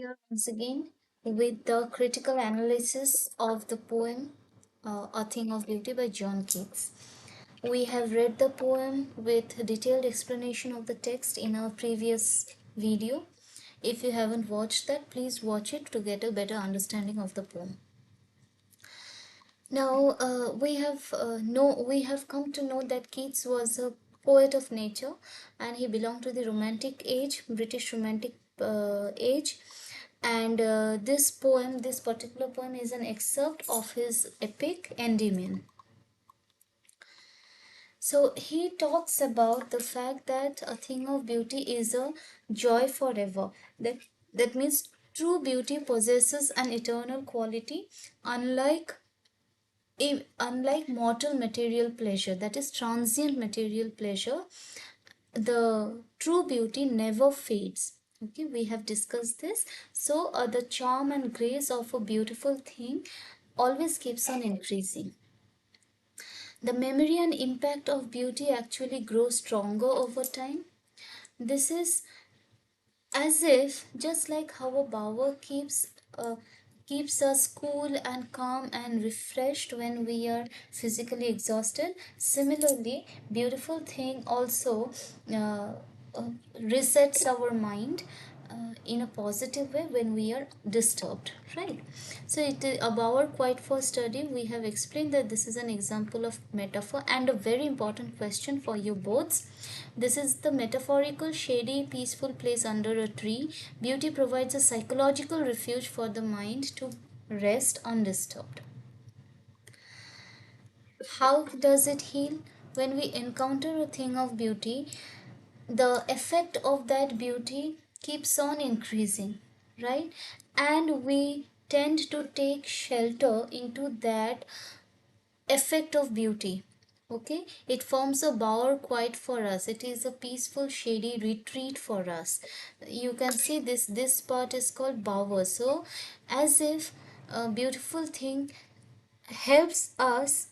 here once again with the critical analysis of the poem A Thing of Beauty by John Keats. We have read the poem with detailed explanation of the text in our previous video. If you haven't watched that, please watch it to get a better understanding of the poem. Now we have come to know that Keats was a poet of nature, and he belonged to the Romantic age, British Romantic age. And this particular poem, is an excerpt of his epic Endymion. So he talks about the fact that a thing of beauty is a joy forever. That means true beauty possesses an eternal quality, unlike unlike mortal material pleasure, that is transient material pleasure. The true beauty never fades. Okay, we have discussed this. So the charm and grace of a beautiful thing always keeps on increasing. The memory and impact of beauty actually grows stronger over time. This is as if, just like how a bower keeps us cool and calm and refreshed when we are physically exhausted, similarly beautiful thing also uh, uh, resets our mind in a positive way when we are disturbed, right? So about our quiet for study, we have explained that this is an example of metaphor, and a very important question for you both. This is the metaphorical, shady, peaceful place under a tree. Beauty provides a psychological refuge for the mind to rest undisturbed. How does it heal? When we encounter a thing of beauty, the effect of that beauty keeps on increasing, right? And we tend to take shelter into that effect of beauty. Okay, it forms a bower quiet for us. It is a peaceful shady retreat for us. You can see this part is called bower. So as if a beautiful thing helps us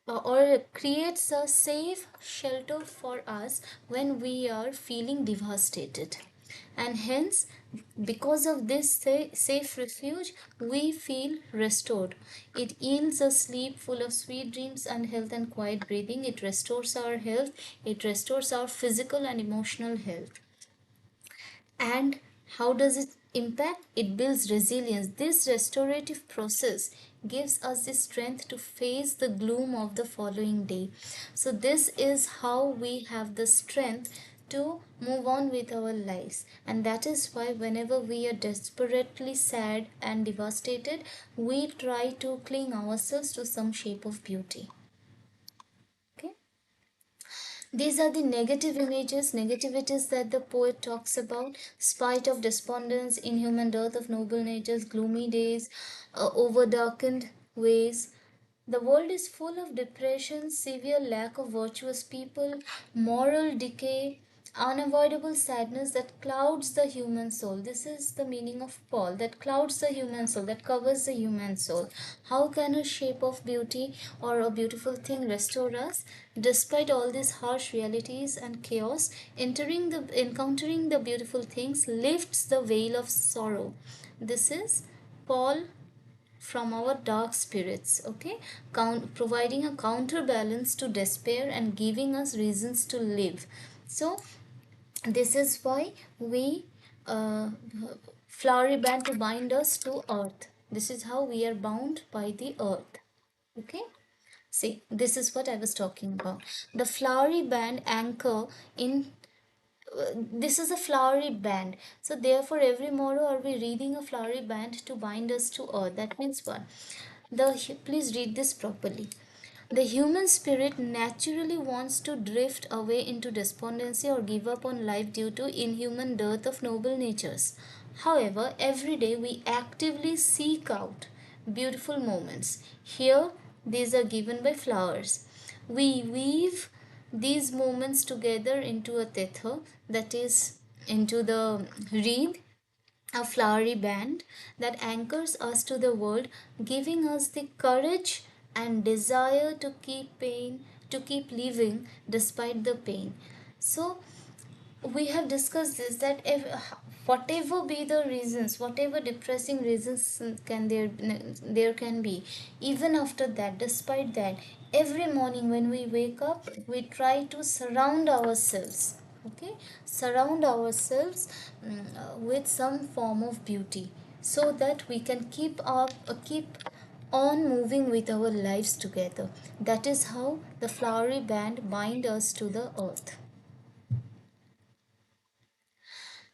or creates a safe shelter for us when we are feeling devastated. And hence, because of this safe refuge, we feel restored. It yields a sleep full of sweet dreams and health and quiet breathing. It restores our health, it restores our physical and emotional health. And how does it impact? It builds resilience. This restorative process gives us the strength to face the gloom of the following day. So this is how we have the strength to move on with our lives. And that is why whenever we are desperately sad and devastated, we try to cling ourselves to some shape of beauty. Okay, these are the negative images, negativities that the poet talks about: spite of despondence, inhuman dearth of noble natures, gloomy days, over darkened ways. The world is full of depression, severe lack of virtuous people, moral decay, unavoidable sadness that clouds the human soul. This is the meaning of Paul, that clouds the human soul, that covers the human soul. How can a shape of beauty or a beautiful thing restore us? Despite all these harsh realities and chaos, encountering the beautiful things lifts the veil of sorrow. This is Paul from our dark spirits. Okay, providing a counterbalance to despair and giving us reasons to live. So this is why we uh, flowery band to bind us to earth. This is how we are bound by the earth. Okay, see, this is what I was talking about. The flowery band anchor in this is a flowery band. So therefore every morrow are we reading a flowery band to bind us to earth. That means what? Please read this properly. The human spirit naturally wants to drift away into despondency or give up on life due to inhuman dearth of noble natures. However, every day we actively seek out beautiful moments. Here, these are given by flowers. We weave these moments together into a tether, that is, into the reed, a flowery band that anchors us to the world, giving us the courage and desire to keep living despite the pain. So we have discussed this, that whatever be the reasons, whatever depressing reasons there can be, even after that, despite that, every morning when we wake up, we try to surround ourselves, okay, surround ourselves with some form of beauty, so that we can keep on moving with our lives together. That is how the flowery band bind us to the earth.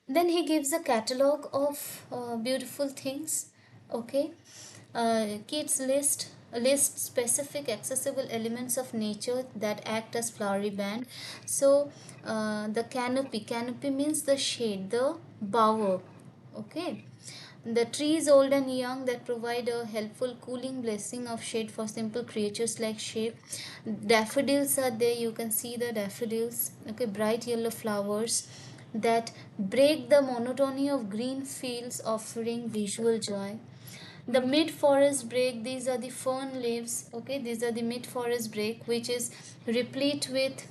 Then he gives a catalog of beautiful things. Okay, Keats list specific accessible elements of nature that act as flowery band. So the canopy means the shade, the bower. Okay, the trees old and young that provide a helpful cooling blessing of shade for simple creatures like sheep. Daffodils are there, you can see the daffodils, okay, bright yellow flowers that break the monotony of green fields, offering visual joy. The mid forest break, these are the fern leaves, okay, these are the mid forest break, replete with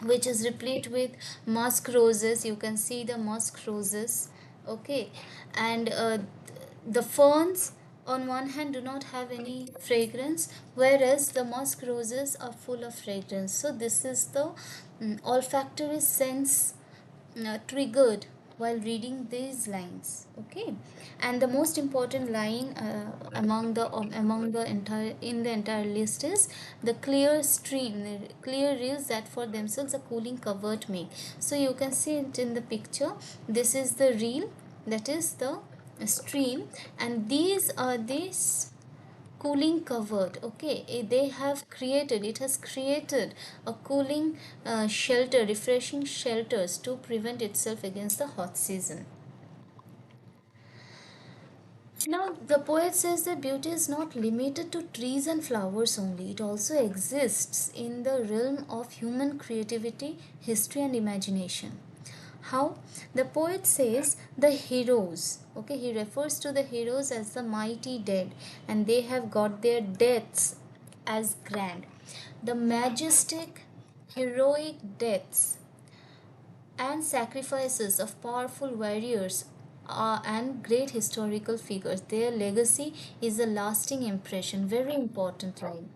replete with musk roses. You can see the musk roses, okay, and the ferns on one hand do not have any fragrance, whereas the musk roses are full of fragrance. So this is the olfactory sense triggered while reading these lines, okay. And the most important line among the entire in the entire list is the clear stream, the clear reels that for themselves a cooling covert make. So you can see it in the picture. This is the reel, that is the stream, and these are these cooling covered, okay. They have created, it has created a cooling shelter, refreshing shelters to prevent itself against the hot season. Now the poet says that beauty is not limited to trees and flowers only, it also exists in the realm of human creativity, history and imagination. How? The poet says the heroes, okay, he refers to the heroes as the mighty dead, and they have got their deaths as grand. The majestic, heroic deaths and sacrifices of powerful warriors and great historical figures. Their legacy is a lasting impression. Very important line.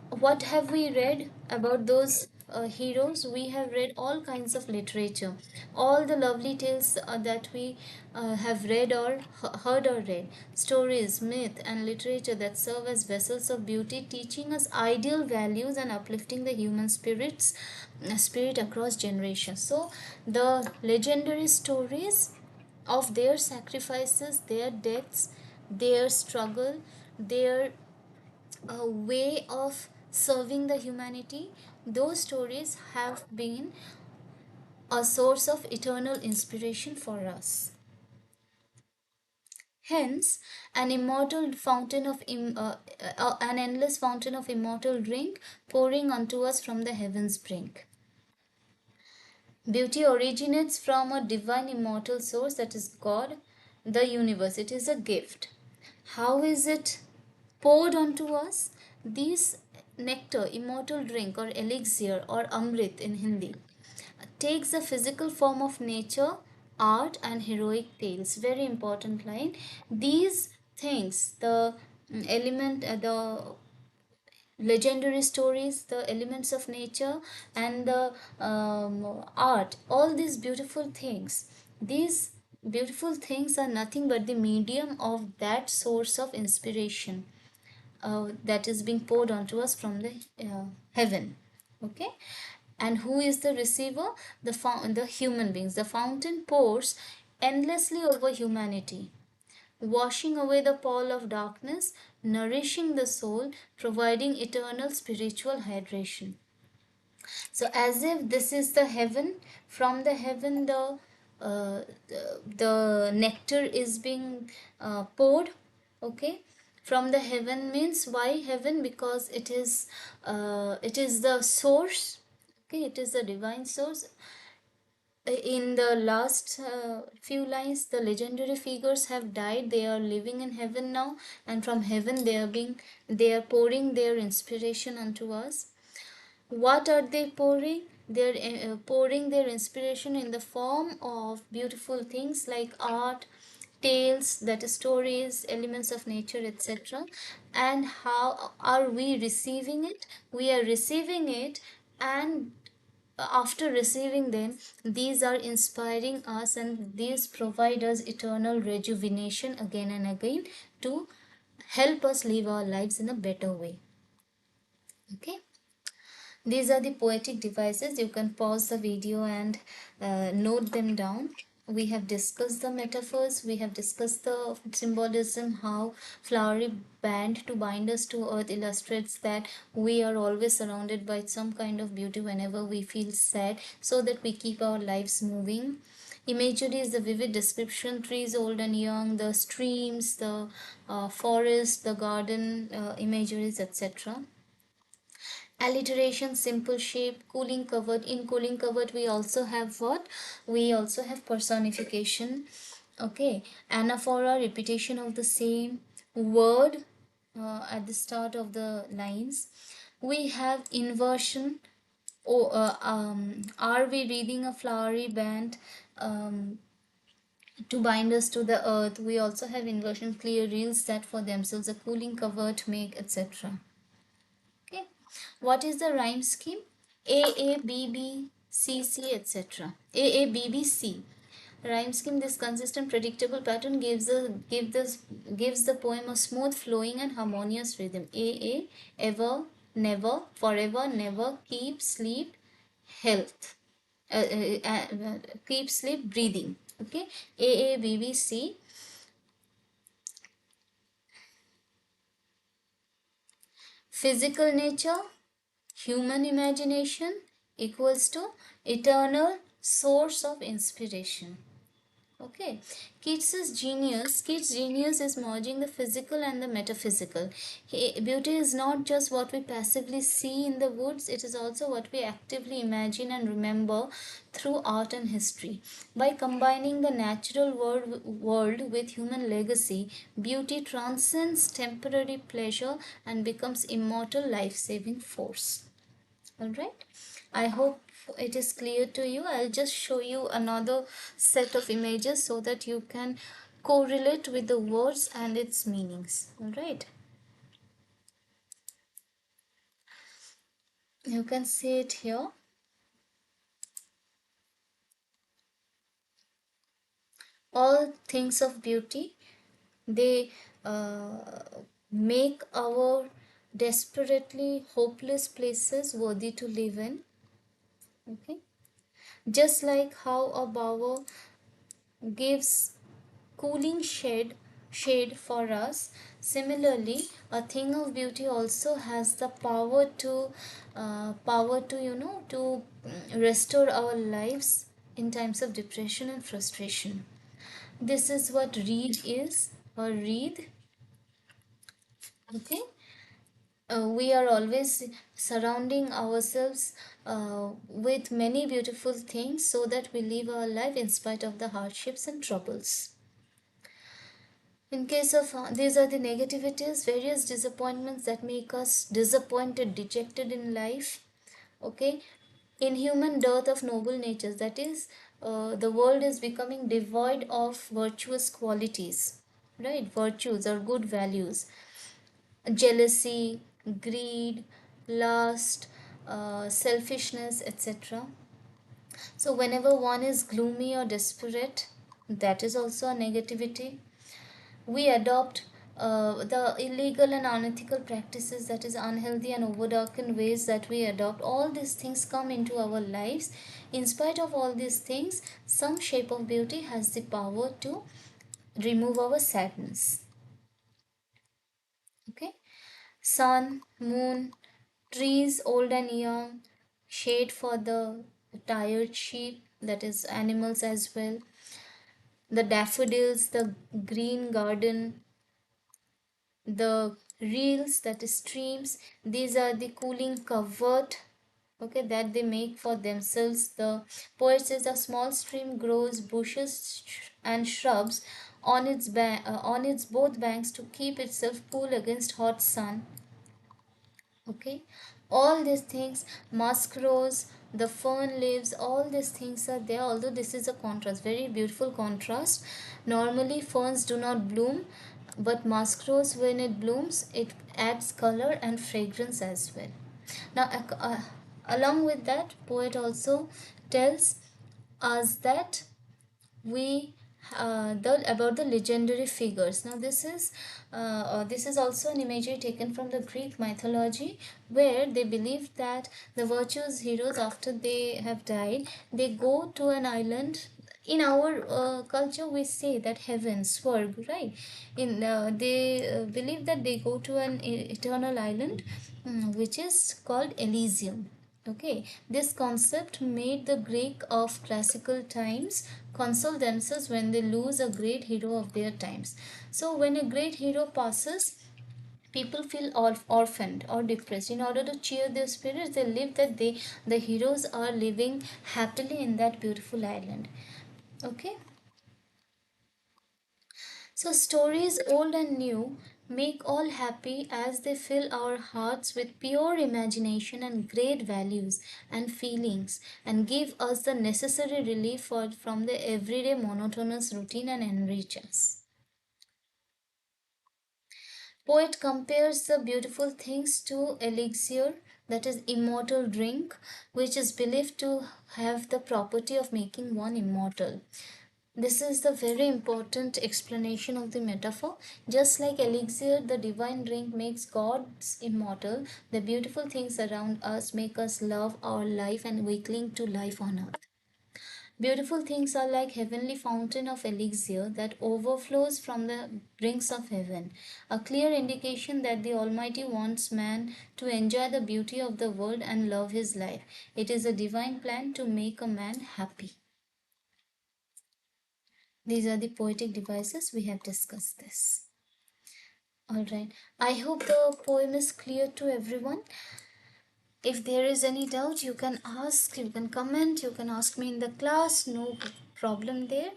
What have we read about those heroes? We have read all kinds of literature, all the lovely tales that we have read or heard or read, stories, myth and literature that serve as vessels of beauty, teaching us ideal values and uplifting the human spirit across generations. So the legendary stories of their sacrifices, their deaths, their struggle, their a way of serving the humanity, those stories have been a source of eternal inspiration for us. Hence, an endless fountain of immortal drink pouring unto us from the heavens brink. Beauty originates from a divine immortal source, that is God, the universe. It is a gift. How is it poured onto us? These nectar, immortal drink or elixir or amrit in Hindi, takes the physical form of nature, art and heroic tales. Very important line. These things, the the legendary stories, the elements of nature, and the art, all these beautiful things are nothing but the medium of that source of inspiration that is being poured onto us from the heaven, okay. And who is the receiver? The human beings. The fountain pours endlessly over humanity, washing away the pall of darkness, nourishing the soul, providing eternal spiritual hydration. So, as if this is the heaven, from the heaven, the nectar is being poured. Okay, from the heaven means why heaven? Because it is the source. Okay, it is the divine source. In the last few lines, the legendary figures have died, they are living in heaven now, and from heaven they are pouring their inspiration onto us. What are they pouring? they're pouring their inspiration in the form of beautiful things like art, tales, that is stories, elements of nature, etc. And how are we receiving it? We are receiving it, and after receiving them, these are inspiring us, and these provide us eternal rejuvenation again and again to help us live our lives in a better way. Okay, these are the poetic devices. You can pause the video and note them down. We have discussed the metaphors, we have discussed the symbolism, how flowery band to bind us to earth illustrates that we are always surrounded by some kind of beauty whenever we feel sad, so that we keep our lives moving. Imagery is the vivid description, trees old and young, the streams, the forest, the garden imageries, etc. Alliteration, simple shape, cooling covered. In cooling covered we also have what? We also have personification. Okay, anaphora, repetition of the same word at the start of the lines. We have inversion. Are we reading a flowery band to bind us to the earth? We also have inversion, clear reels that for themselves, a cooling covered make, etc. Okay, what is the rhyme scheme? A A B B C C, etc. A A B B C. Rhyme scheme. This consistent, predictable pattern gives the poem a smooth, flowing, and harmonious rhythm. A A, ever, never, forever, never, keep, sleep, health. Keep, sleep, breathing. Okay. A A B B C. Physical nature, human imagination equals to eternal source of inspiration. Okay, Keats' genius is merging the physical and the metaphysical. Beauty is not just what we passively see in the woods, it is also what we actively imagine and remember through art and history. By combining the natural world with human legacy, beauty transcends temporary pleasure and becomes immortal life-saving force. All right, I hope it is clear to you. I'll just show you another set of images so that you can correlate with the words and its meanings. All right, you can see it here. All things of beauty, they make our desperately hopeless places worthy to live in. Okay, just like how a bower gives cooling shade for us, similarly a thing of beauty also has the power to restore our lives in times of depression and frustration. This is what reed is, or reed. Okay, we are always surrounding ourselves with many beautiful things so that we live our life in spite of the hardships and troubles. In case of these are the negativities, various disappointments that make us disappointed, dejected in life. Okay, inhuman dearth of noble natures, that is, the world is becoming devoid of virtuous qualities, right? Virtues or good values, jealousy, greed, lust, selfishness, etc. So, whenever one is gloomy or desperate, that is also a negativity. We adopt the illegal and unethical practices, that is unhealthy and overdarkened ways that we adopt. All these things come into our lives. In spite of all these things, some shape of beauty has the power to remove our sadness. Okay, sun, moon, trees old and young, shade for the tired sheep, that is animals as well, the daffodils, the green garden, the reels, that is streams. These are the cooling covered, okay, that they make for themselves. The poet says a small stream grows bushes and shrubs on on its both banks to keep itself cool against hot sun. Okay, all these things, musk rose, the fern leaves, all these things are there. Although this is a contrast, very beautiful contrast. Normally ferns do not bloom, but musk rose, when it blooms, it adds color and fragrance as well. Now along with that, poet also tells us that we the about the legendary figures. Now this is also an imagery taken from the Greek mythology, where they believe that the virtuous heroes, after they have died, they go to an island. In our culture we say that heaven, swarg, right? In they believe that they go to an eternal island, which is called Elysium. Okay, this concept made the Greek of classical times console themselves when they lose a great hero of their times. So, when a great hero passes, people feel orphaned or depressed. In order to cheer their spirits, they live that the heroes are living happily in that beautiful island. Okay, so stories old and new make all happy as they fill our hearts with pure imagination and great values and feelings, and give us the necessary relief from the everyday monotonous routine and enrich us. Poet compares the beautiful things to elixir, that is immortal drink, which is believed to have the property of making one immortal. This is the very important explanation of the metaphor. Just like elixir, the divine drink makes gods immortal, the beautiful things around us make us love our life and we cling to life on earth. Beautiful things are like heavenly fountain of elixir that overflows from the brinks of heaven, a clear indication that the Almighty wants man to enjoy the beauty of the world and love his life. It is a divine plan to make a man happy. These are the poetic devices we have discussed this. All right. I hope the poem is clear to everyone. If there is any doubt, you can ask, you can comment, you can ask me in the class. No problem there.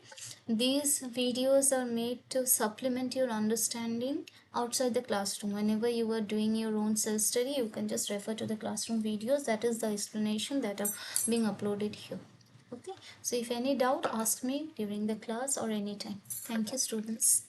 These videos are made to supplement your understanding outside the classroom. Whenever you are doing your own self study, you can just refer to the classroom videos. That is the explanation that are being uploaded here. Okay, so if any doubt, ask me during the class or anytime. Thank you, students.